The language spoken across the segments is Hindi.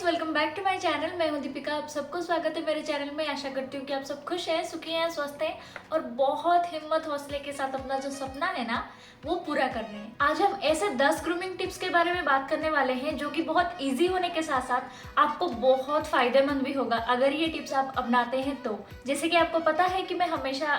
Welcome back to my channel. मैं हूं दीपिका, आप सबको स्वागत है मेरे चैनल में। आशा करती हूँ कि आप सब खुश हैं, सुखी हैं, स्वस्थ हैं और बहुत हिम्मत हौसले के साथ अपना जो सपना है ना वो पूरा कर रहे हैं। आज हम ऐसे 10 ग्रूमिंग टिप्स के बारे में बात करने वाले हैं जो कि बहुत इजी होने के साथ साथ आपको बहुत फायदेमंद भी होगा अगर ये टिप्स आप अपनाते हैं तो। जैसे कि आपको पता है कि मैं हमेशा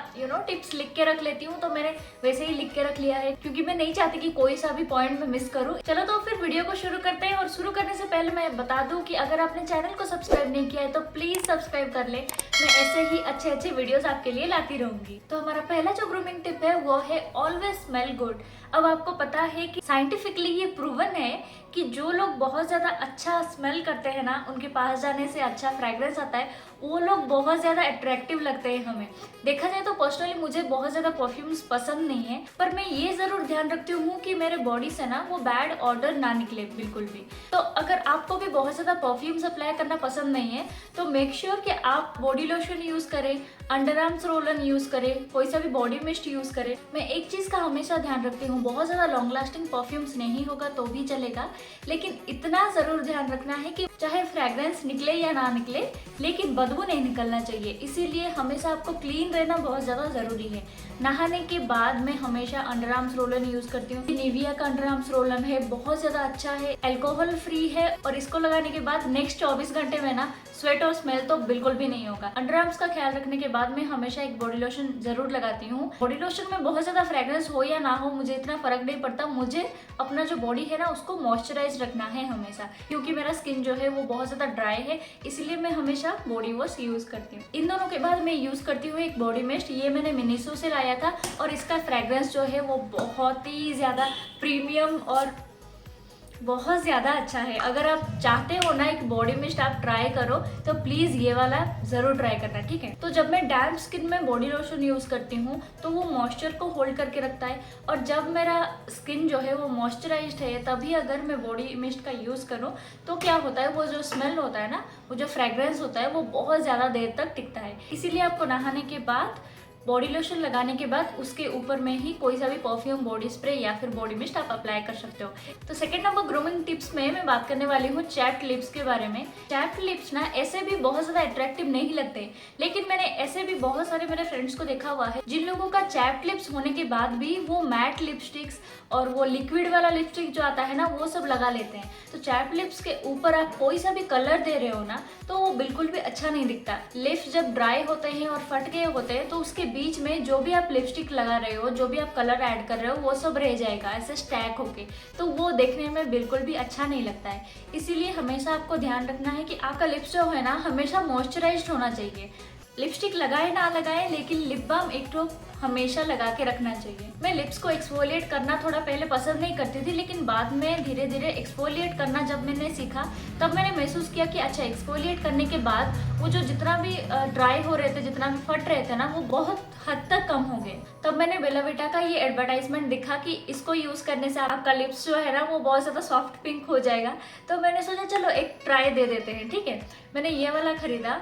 टिप्स लिख के रख लेती हूँ, तो मैंने वैसे ही लिख के रख लिया है क्योंकि मैं नहीं चाहती कि कोई सा भी पॉइंट में मिस करूँ। चलो तो फिर वीडियो को शुरू करते हैं। और शुरू करने से पहले मैं बता दूं कि अगर आपने चैनल को सब्सक्राइब नहीं किया है तो प्लीज सब्सक्राइब कर ले। मैं ऐसे ही अच्छे अच्छे वीडियोस आपके लिए लाती रहूंगी। तो हमारा पहला जो ग्रूमिंग टिप है वो है ऑलवेज स्मेल गुड। अब आपको पता है कि साइंटिफिकली ये प्रूवन है कि जो लोग बहुत ज्यादा अच्छा स्मेल करते हैं ना, उनके पास जाने से अच्छा फ्रेग्रेंस आता है, वो लोग बहुत ज्यादा अट्रैक्टिव लगते हैं हमें। देखा जाए तो पर्सनली मुझे बहुत ज्यादा परफ्यूम्स पसंद नहीं है, पर मैं ये जरूर ध्यान रखती हूँ कि मेरे बॉडी से ना वो बैड ऑर्डर ना निकले बिल्कुल भी। तो अगर आपको भी बहुत ज्यादा परफ्यूम्स अप्लाई करना पसंद नहीं है तो मेक श्योर कि आप बॉडी लोशन यूज करें, under arms roll on use करें, कोई सा भी बॉडी मिस्ट यूज करें। मैं एक चीज का हमेशा ध्यान रखती हूँ, बहुत ज्यादा लॉन्ग लास्टिंग परफ्यूम्स नहीं होगा तो भी चलेगा, लेकिन इतना जरूर ध्यान रखना है कि चाहे फ्रेग्रेंस निकले या ना निकले लेकिन बदबू नहीं निकलना चाहिए। इसीलिए हमेशा आपको क्लीन रहना बहुत ज्यादा जरूरी है। नहाने के बाद मैं हमेशा under arms roll on use करती हूँ। निविया का अंडर आर्म्स रोल ऑन है, बहुत ज्यादा अच्छा है, अल्कोहल फ्री है और इसको लगाने के बाद नेक्स्ट 24 घंटे में ना स्वेट और स्मेल तो बिल्कुल भी नहीं होगा। अंडर आर्म्स का ख्याल रखने के बाद मैं हमेशा एक बॉडी लोशन जरूर लगाती हूँ। बॉडी लोशन में बहुत ज्यादा फ्रेग्रेंस हो या ना हो मुझे इतना फर्क नहीं पड़ता, मुझे अपना जो बॉडी है ना उसको मॉइस्चराइज रखना है हमेशा, क्योंकि मेरा स्किन जो है वो बहुत ज्यादा ड्राई है, इसलिए मैं हमेशा बॉडी वॉश यूज करती हूँ। इन दोनों के बाद मैं यूज करती हूँ एक बॉडी मिस्ट। ये मैंने मिनीसो से लाया था और इसका फ्रेग्रेंस जो है वो बहुत ही ज्यादा प्रीमियम और बहुत ज्यादा अच्छा है। अगर आप चाहते हो ना एक बॉडी मिस्ट आप ट्राई करो तो प्लीज ये वाला जरूर ट्राई करना, ठीक है। तो जब मैं डैम्प स्किन में बॉडी लोशन यूज करती हूँ तो वो मॉइस्चर को होल्ड करके रखता है, और जब मेरा स्किन जो है वो मॉइस्चराइज्ड है तभी अगर मैं बॉडी मिस्ट का यूज करूँ तो क्या होता है, वो जो स्मेल होता है ना, वो जो फ्रेग्रेंस होता है वो बहुत ज्यादा देर तक टिकता है। इसीलिए आपको नहाने के बाद बॉडी लोशन लगाने के बाद उसके ऊपर में ही कोई सा भी परफ्यूम, बॉडी स्प्रे या फिर बॉडी मिस्ट आप अप्लाई कर सकते हो। तो सेकंड नंबर ग्रूमिंग टिप्स में मैं बात करने वाली हूँ चैप्ड लिप्स के बारे में। चैप्ड लिप्स ना ऐसे भी बहुत ज्यादा अट्रैक्टिव नहीं लगते, लेकिन मैंने ऐसे भी बहुत सारे मेरे फ्रेंड्स को देखा हुआ है जिन लोगों का चैप्ड लिप्स होने के बाद भी वो मैट लिपस्टिक्स और वो लिक्विड वाला लिपस्टिक जो आता है ना वो सब लगा लेते हैं। तो चैप्ड लिप्स के ऊपर आप कोई सा भी कलर दे रहे हो ना तो वो बिल्कुल भी अच्छा नहीं दिखता। लिप्स जब ड्राई होते हैं और फट गए होते हैं तो उसके बीच में जो भी आप लिपस्टिक लगा रहे हो, जो भी आप कलर ऐड कर रहे हो वो सब रह जाएगा ऐसे स्टैक होके, तो वो देखने में बिल्कुल भी अच्छा नहीं लगता है। इसीलिए हमेशा आपको ध्यान रखना है कि आपका लिप्स जो है ना हमेशा मॉइस्चराइज्ड होना चाहिए। लिपस्टिक लगाए ना लगाए लेकिन लिप बाम एक तो हमेशा लगा के रखना चाहिए। मैं लिप्स को एक्सफोलिएट करना थोड़ा पहले पसंद नहीं करती थी, लेकिन बाद में धीरे धीरे एक्सफोलिएट करना जब मैंने सीखा तब मैंने महसूस किया कि अच्छा एक्सफोलिएट करने के बाद वो जो जितना भी ड्राई हो रहे थे, जितना भी फट रहे थे ना, वो बहुत हद तक कम हो गए। तब मैंने बेला विटा का ये एडवर्टाइजमेंट देखा कि इसको यूज करने से आपका लिप्स जो है ना वो बहुत ज्यादा सॉफ्ट पिंक हो जाएगा। तो मैंने सोचा चलो एक ट्राई दे देते हैं, ठीक है। मैंने ये वाला खरीदा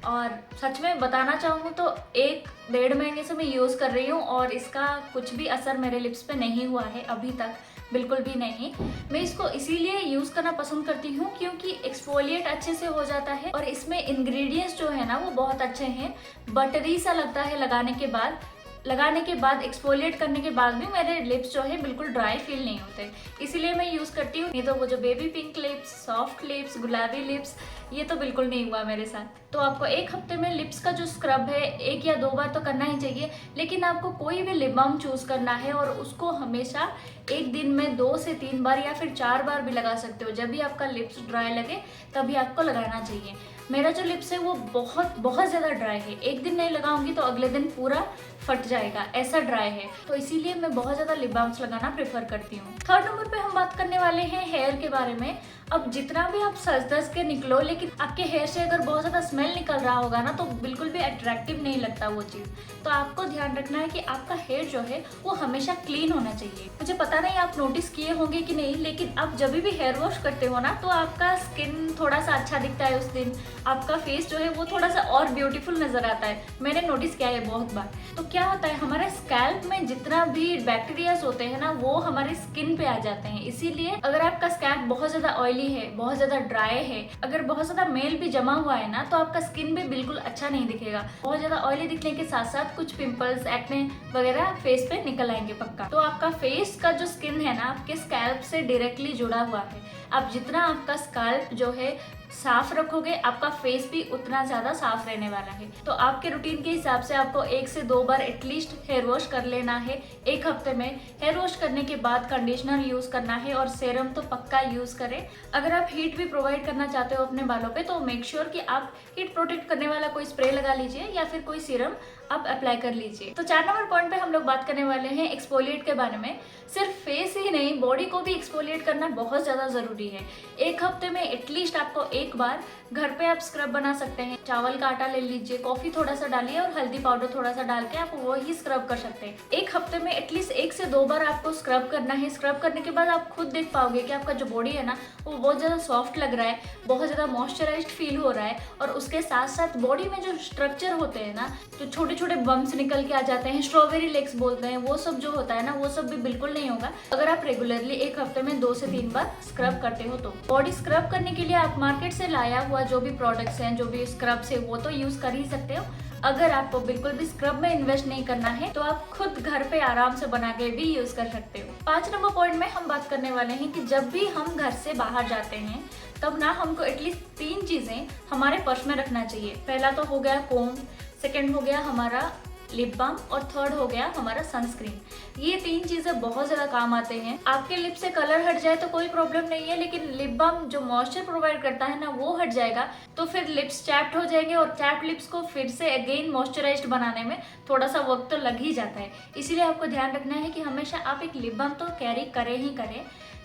और सच में बताना चाहूँ तो 1-1.5 महीने से मैं यूज़ कर रही हूँ और इसका कुछ भी असर मेरे लिप्स पे नहीं हुआ है अभी तक, बिल्कुल भी नहीं। मैं इसको इसीलिए यूज़ करना पसंद करती हूँ क्योंकि एक्सफोलिएट अच्छे से हो जाता है और इसमें इंग्रेडिएंट्स जो है ना वो बहुत अच्छे हैं। बटरी सा लगता है लगाने के बाद एक्सफोलिएट करने के बाद भी मेरे लिप्स जो है बिल्कुल ड्राई फील नहीं होते, इसीलिए मैं यूज़ करती हूँ। नहीं तो वो जो baby pink lips, soft lips, गुलाबी लिप्स, ये तो बिल्कुल नहीं हुआ मेरे साथ। तो आपको एक हफ्ते में लिप्स का जो स्क्रब है 1 या 2 बार तो करना ही चाहिए, लेकिन आपको कोई भी लिप बाम चूज करना है और उसको हमेशा एक दिन में 2 से 3 बार या फिर 4 बार भी लगा सकते हो। जब भी आपका लिप्स ड्राई लगे तभी आपको लगाना चाहिए। मेरा जो लिप्स है वो बहुत ज़्यादा ड्राई है, एक दिन नहीं लगाऊंगी तो अगले दिन पूरा फट जाएगा, ऐसा ड्राई है। तो इसीलिए मैं बहुत ज़्यादा लिप बाम्स लगाना प्रेफर करती हूँ। थर्ड नंबर पे हम बात करने वाले हैं हेयर के बारे में। अब जितना भी आप सज धज के निकलो, लेकिन आपके हेयर से अगर बहुत ज़्यादा स्मेल निकल रहा होगा ना तो बिल्कुल भी अट्रैक्टिव नहीं लगता वो चीज़। तो आपको ध्यान रखना है कि आपका हेयर जो है वो हमेशा क्लीन होना चाहिए। मुझे पता नहीं आप नोटिस किए होंगे कि नहीं, लेकिन आप जब भी हेयर वॉश करते हो ना तो आपका स्किन थोड़ा सा अच्छा दिखता है उस दिन, आपका फेस जो है वो थोड़ा सा और ब्यूटीफुल नजर आता है। मैंने नोटिस किया है बहुत बार। तो क्या होता होता है, हमारे स्कैल्प में जितना भी बैक्टीरियाज होते हैं ना वो हमारे स्किन पे आ जाते हैं। इसीलिए अगर आपका स्कैल्प बहुत ज्यादा ऑयली है, बहुत ज्यादा ड्राई है, अगर बहुत ज्यादा मेल भी जमा हुआ है ना तो आपका स्किन भी बिल्कुल अच्छा नहीं दिखेगा। बहुत ज्यादा ऑयली दिखने के साथ साथ कुछ पिंपल्स, एक्ने वगैरह फेस पे निकल आएंगे पक्का। तो आपका फेस का जो स्किन है ना आपके स्कैल्प से डायरेक्टली जुड़ा हुआ है। आप जितना आपका स्कैल्प जो है साफ रखोगे आपका फेस भी उतना ज्यादा साफ रहने वाला है। तो आपके रूटीन के हिसाब से आपको 1 से 2 बार एटलीस्ट हेयर वॉश कर लेना है एक हफ्ते में। हेयर वॉश करने के बाद कंडीशनर यूज करना है और सेरम तो पक्का यूज करें। अगर आप हीट भी प्रोवाइड करना चाहते हो अपने बालों पे तो मेक श्योर कि आप हीट प्रोटेक्ट करने वाला कोई स्प्रे लगा लीजिए या फिर कोई सीरम आप अप्लाई कर लीजिए। तो 4 नंबर पॉइंट पे हम लोग बात करने वाले हैं एक्सफोलिएट के बारे में। सिर्फ फेस ही नहीं बॉडी को भी एक्सफोलिएट करना बहुत ज्यादा जरूरी है। एक हफ्ते में एटलीस्ट आपको एक बार घर पे आप स्क्रब बना सकते हैं। चावल का आटा ले लीजिए, कॉफी थोड़ा सा डालिए और हल्दी पाउडर थोड़ा सा डाल के आप वो ही स्क्रब कर सकते हैं। एक हफ्ते में एटलीस्ट 1 से 2 बार आपको स्क्रब करना है। स्क्रब करने के बाद आप खुद देख पाओगे कि आपका जो बॉडी है ना वो बहुत ज्यादा सॉफ्ट लग रहा है, बहुत ज्यादा मॉइस्चराइज्ड फील हो रहा है। और उसके साथ साथ बॉडी में जो स्ट्रक्चर होते हैं ना, जो छोटे छोटे बम्स निकल के आ जाते हैं, स्ट्रॉबेरी लेग्स बोलते हैं, वो सब जो होता है ना वो सब भी बिल्कुल नहीं होगा अगर आप रेगुलरली एक हफ्ते में 2 से 3 बार स्क्रब करते हो। तो बॉडी स्क्रब करने के लिए आप मार्केट से लाया हुआ जो भी प्रोडक्ट्स हैं, जो भी स्क्रब्स है वो तो यूज कर ही सकते हो। अगर आपको बिल्कुल भी स्क्रब में इन्वेस्ट नहीं करना है तो आप खुद घर पे आराम से बना के भी यूज कर सकते हो। 5 नंबर पॉइंट में हम बात करने वाले हैं कि जब भी हम घर से बाहर जाते हैं तब ना हमको एटलीस्ट 3 चीजें हमारे पर्स में रखना चाहिए। पहला तो हो गया कोम्ब, सेकंड हो गया हमारा लिप बाम और थर्ड हो गया हमारा सनस्क्रीन। ये 3 चीजें बहुत ज्यादा काम आते हैं। आपके लिप से कलर हट जाए तो कोई प्रॉब्लम नहीं है, लेकिन लिप बाम जो मॉइस्चर प्रोवाइड करता है ना वो हट जाएगा तो फिर लिप्स चैप्ट हो जाएंगे और चैप्ट लिप्स को फिर से अगेन मॉइस्चराइज्ड बनाने में थोड़ा सा वक्त तो लग ही जाता है। इसीलिए आपको ध्यान रखना है कि हमेशा आप एक लिप बाम तो कैरी करें ही करें।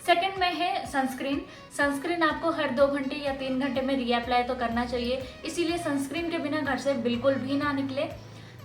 सेकंड में है सनस्क्रीन। सनस्क्रीन आपको हर 2 घंटे या 3 घंटे में रीअप्लाई तो करना चाहिए, इसीलिए सनस्क्रीन के बिना घर से बिल्कुल भी ना निकले।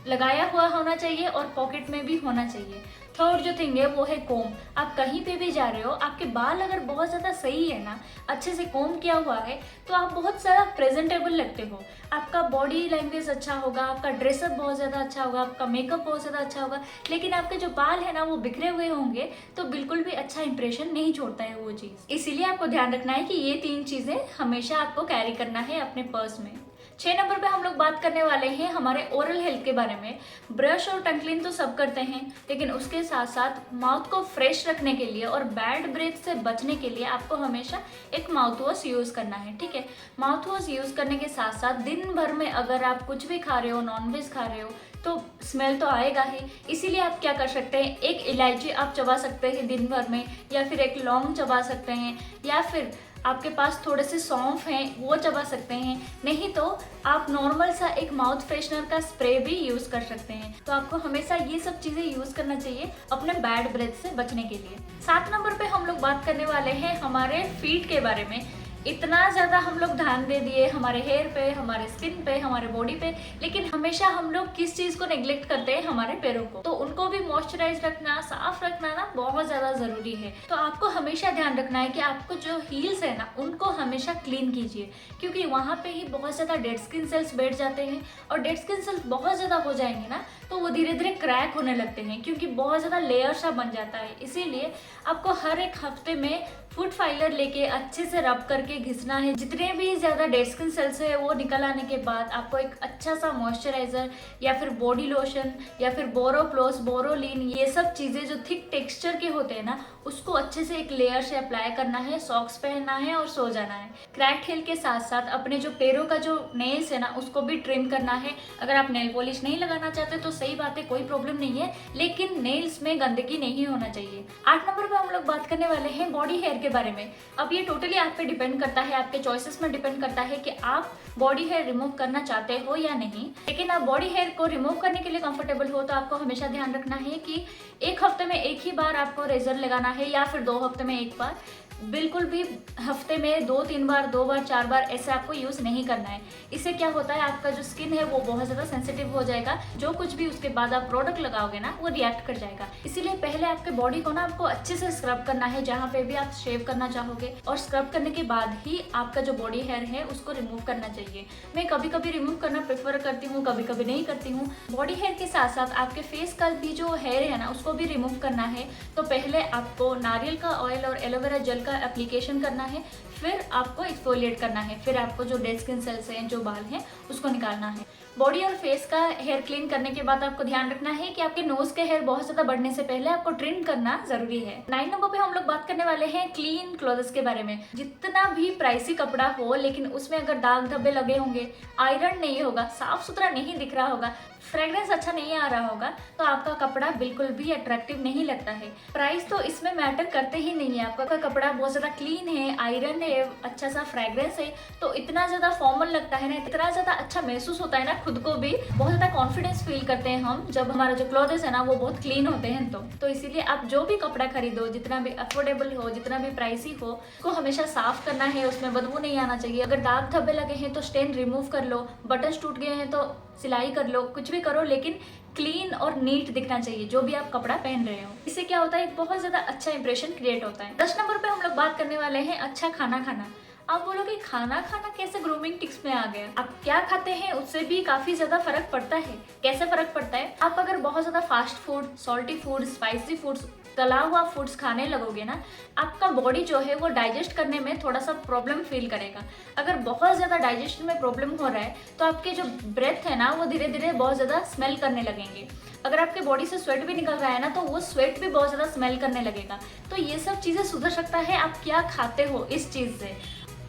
लगाया हुआ होना चाहिए और पॉकेट में भी होना चाहिए। थर्ड जो थिंग है वो है कोम। आप कहीं पे भी जा रहे हो, आपके बाल अगर बहुत ज़्यादा सही है ना, अच्छे से कोम किया हुआ है तो आप बहुत ज़्यादा प्रेजेंटेबल लगते हो। आपका बॉडी लैंग्वेज अच्छा होगा, आपका ड्रेसअप बहुत ज़्यादा अच्छा होगा, आपका मेकअप बहुत ज़्यादा अच्छा होगा। लेकिन आपके जो बाल है ना वो बिखरे हुए होंगे तो बिल्कुल भी अच्छा इंप्रेशन नहीं छोड़ता है वो चीज़। इसीलिए आपको ध्यान रखना है कि ये 3 चीज़ें हमेशा आपको कैरी करना है अपने पर्स में। 6 नंबर पे हम लोग बात करने वाले हैं हमारे ओरल हेल्थ के बारे में। ब्रश और टंग क्लीन तो सब करते हैं, लेकिन उसके साथ साथ माउथ को फ्रेश रखने के लिए और बैड ब्रेथ से बचने के लिए आपको हमेशा एक माउथ वॉश यूज करना है। ठीक है, माउथ वॉश यूज करने के साथ साथ दिन भर में अगर आप कुछ भी खा रहे हो, नॉनवेज खा रहे हो तो स्मेल तो आएगा ही। इसीलिए आप क्या कर सकते हैं, एक इलायची आप चबा सकते हैं दिन भर में, या फिर एक लौंग चबा सकते हैं, या फिर आपके पास थोड़े से सौंफ हैं वो चबा सकते हैं। नहीं तो आप नॉर्मल सा एक माउथ फ्रेशनर का स्प्रे भी यूज कर सकते हैं। तो आपको हमेशा ये सब चीजें यूज करना चाहिए अपने बैड ब्रेथ से बचने के लिए। 7 नंबर पे हम लोग बात करने वाले हैं हमारे फीट के बारे में। इतना ज़्यादा हम लोग ध्यान दे दिए हमारे हेयर पे, हमारे स्किन पे, हमारे बॉडी पे, लेकिन हमेशा हम लोग किस चीज़ को नेग्लेक्ट करते हैं, हमारे पैरों को। तो उनको भी मॉइस्चराइज रखना, साफ रखना ना बहुत ज़्यादा ज़रूरी है। तो आपको हमेशा ध्यान रखना है कि आपको जो हील्स है ना उनको हमेशा क्लीन कीजिए, क्योंकि वहाँ पे ही बहुत ज़्यादा डेड स्किन सेल्स बैठ जाते हैं और डेड स्किन सेल्स बहुत ज़्यादा हो जाएंगे ना तो वो धीरे धीरे क्रैक होने लगते हैं, क्योंकि बहुत ज़्यादा लेयर सा बन जाता है। इसीलिए आपको हर एक हफ्ते में फुट फाइलर लेके अच्छे से रब करके घिसना है। जितने भी ज़्यादा डेड स्किन सेल्स है वो निकल आने के बाद आपको एक अच्छा सा मॉइस्चराइजर या फिर बॉडी लोशन या फिर बोरोप्लस, बोरोलिन, ये सब चीज़ें जो थिक टेक्सचर के होते हैं ना उसको अच्छे से एक लेयर से अप्लाई करना है, सॉक्स पहनना है और सो जाना है। क्रैक्ड हील के साथ साथ अपने जो पैरों का जो नेल्स है ना उसको भी ट्रिम करना है। अगर आप नेल पॉलिश नहीं लगाना चाहते तो सही बात है, कोई प्रॉब्लम नहीं है, लेकिन नेल्स में गंदगी नहीं होना चाहिए। 8 नंबर पे हम लोग बात करने वाले हैं बॉडी हेयर के बारे में। अब ये टोटली आप पे डिपेंड करता है, आपके चॉइसेस में डिपेंड करता है कि आप बॉडी हेयर रिमूव करना चाहते हो या नहीं। लेकिन आप बॉडी हेयर को रिमूव करने के लिए कंफर्टेबल हो तो आपको हमेशा ध्यान रखना है कि एक हफ्ते में एक ही बार आपको रेजर लगाना है या फिर 2 हफ्ते में एक बार। बिल्कुल भी हफ्ते में 2-3 बार, 2 बार, 4 बार ऐसे आपको यूज़ नहीं करना है। इससे क्या होता है, आपका जो स्किन है वो बहुत ज़्यादा सेंसिटिव हो जाएगा। जो कुछ भी उसके बाद आप प्रोडक्ट लगाओगे ना वो रिएक्ट कर जाएगा। इसीलिए पहले आपके बॉडी को ना आपको अच्छे से स्क्रब करना है। जहाँ पे भी आप शेव शेव करना चाहोगे और स्क्रब करने के बाद ही आपका जो बॉडी हेयर है उसको रिमूव करना चाहिए। मैं कभी कभी रिमूव करना प्रेफर करती हूँ, कभी कभी नहीं करती हूँ। बॉडी हेयर के साथ साथ आपके फेस का भी जो हेयर है ना उसको भी रिमूव करना है। तो पहले आपको नारियल का ऑयल और एलोवेरा जेल का एप्लीकेशन करना है, फिर आपको एक्सफोलिएट करना है, फिर आपको जो डेड स्किन सेल्स हैं, जो बाल हैं, उसको निकालना है। बॉडी और फेस का हेयर क्लीन करने के बाद आपको ध्यान रखना है कि आपके नोज के हेयर बहुत ज्यादा बढ़ने से पहले आपको ट्रिम करना जरूरी है। 9 नंबर पे हम लोग बात करने वाले हैं क्लीन क्लोथ्स के बारे में। जितना भी प्राइसी कपड़ा हो लेकिन उसमें अगर दाग धब्बे लगे होंगे, आयरन नहीं होगा, साफ सुथरा नहीं दिख रहा होगा, फ्रेग्रेंस अच्छा नहीं आ रहा होगा, तो आपका कपड़ा बिल्कुल भी अट्रैक्टिव नहीं लगता है। प्राइस तो इसमें मैटर करते ही नहीं है। आपका कपड़ा बहुत ज्यादा क्लीन है, आयरन है, अच्छा सा फ्रेग्रेंस है, तो इतना ज्यादा फॉर्मल लगता है ना, इतना ज्यादा अच्छा महसूस होता है ना, खुद को भी बहुत ज्यादा कॉन्फिडेंस फील करते हैं हम जब हमारा जो क्लोथ्स है ना वो बहुत क्लीन होते हैं। तो इसीलिए आप जो भी कपड़ा खरीदो, जितना भी अफोर्डेबल हो, जितना भी प्राइसी हो, उसको हमेशा साफ करना है, उसमें बदबू नहीं आना चाहिए। अगर दाग धब्बे लगे हैं तो स्टेन रिमूव कर लो, बटन्स टूट गए हैं तो सिलाई कर लो, कुछ भी करो, लेकिन क्लीन और नीट दिखना चाहिए जो भी आप कपड़ा पहन रहे हो। इससे क्या होता है, एक बहुत ज्यादा अच्छा इंप्रेशन क्रिएट होता है। 10 नंबर पे हम लोग बात करने वाले हैं अच्छा खाना खाना। आप बोलोगे खाना खाना कैसे ग्रूमिंग टिप्स में आ गया? आप क्या खाते हैं उससे भी काफी ज्यादा फर्क पड़ता है। कैसे फर्क पड़ता है? आप अगर बहुत ज्यादा fast food, salty food, spicy foods, तला हुआ फूड्स खाने लगोगे ना, आपका बॉडी जो है वो डाइजेस्ट करने में थोड़ा सा प्रॉब्लम फील करेगा। अगर बहुत ज़्यादा डाइजेशन में प्रॉब्लम हो रहा है तो आपके जो ब्रेथ है ना वो धीरे धीरे बहुत ज़्यादा स्मेल करने लगेंगे। अगर आपके बॉडी से स्वेट भी निकल रहा है ना तो वो स्वेट भी बहुत ज़्यादा स्मेल करने लगेगा। तो ये सब चीज़ें सुधर सकता है आप क्या खाते हो इस चीज़ से।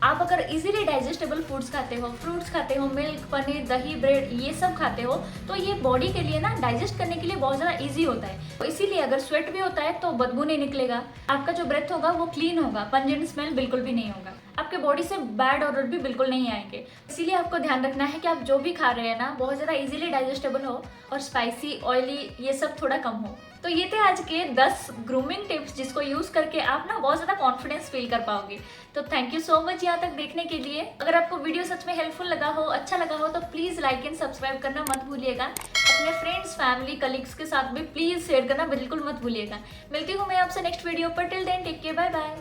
आप अगर इजीली डाइजेस्टेबल फूड्स खाते हो, फ्रूट्स खाते हो, मिल्क, पनीर, दही, ब्रेड, ये सब खाते हो, तो ये बॉडी के लिए ना डाइजेस्ट करने के लिए बहुत ज़्यादा इजी होता है। तो इसीलिए अगर स्वेट भी होता है तो बदबू नहीं निकलेगा, आपका जो ब्रेथ होगा वो क्लीन होगा, पंजेंट स्मेल बिल्कुल भी नहीं होगा, आपके बॉडी से बैड ऑडर भी बिल्कुल नहीं आएंगे। इसीलिए आपको ध्यान रखना है कि आप जो भी खा रहे हैं ना बहुत ज़्यादा इजीली डाइजेस्टेबल हो और स्पाइसी, ऑयली ये सब थोड़ा कम हो। तो ये थे आज के 10 ग्रूमिंग टिप्स जिसको यूज करके आप ना बहुत ज्यादा कॉन्फिडेंस फील कर पाओगे। तो थैंक यू सो मच यहाँ तक देखने के लिए। अगर आपको वीडियो सच में हेल्पफुल लगा हो, अच्छा लगा हो, तो प्लीज लाइक एंड सब्सक्राइब करना मत भूलिएगा। अपने फ्रेंड्स, फैमिली, कलीग्स के साथ भी प्लीज शेयर करना बिल्कुल मत भूलिएगा। मिलती हूँ मैं आपसे नेक्स्ट वीडियो पर। Till then take care, bye bye.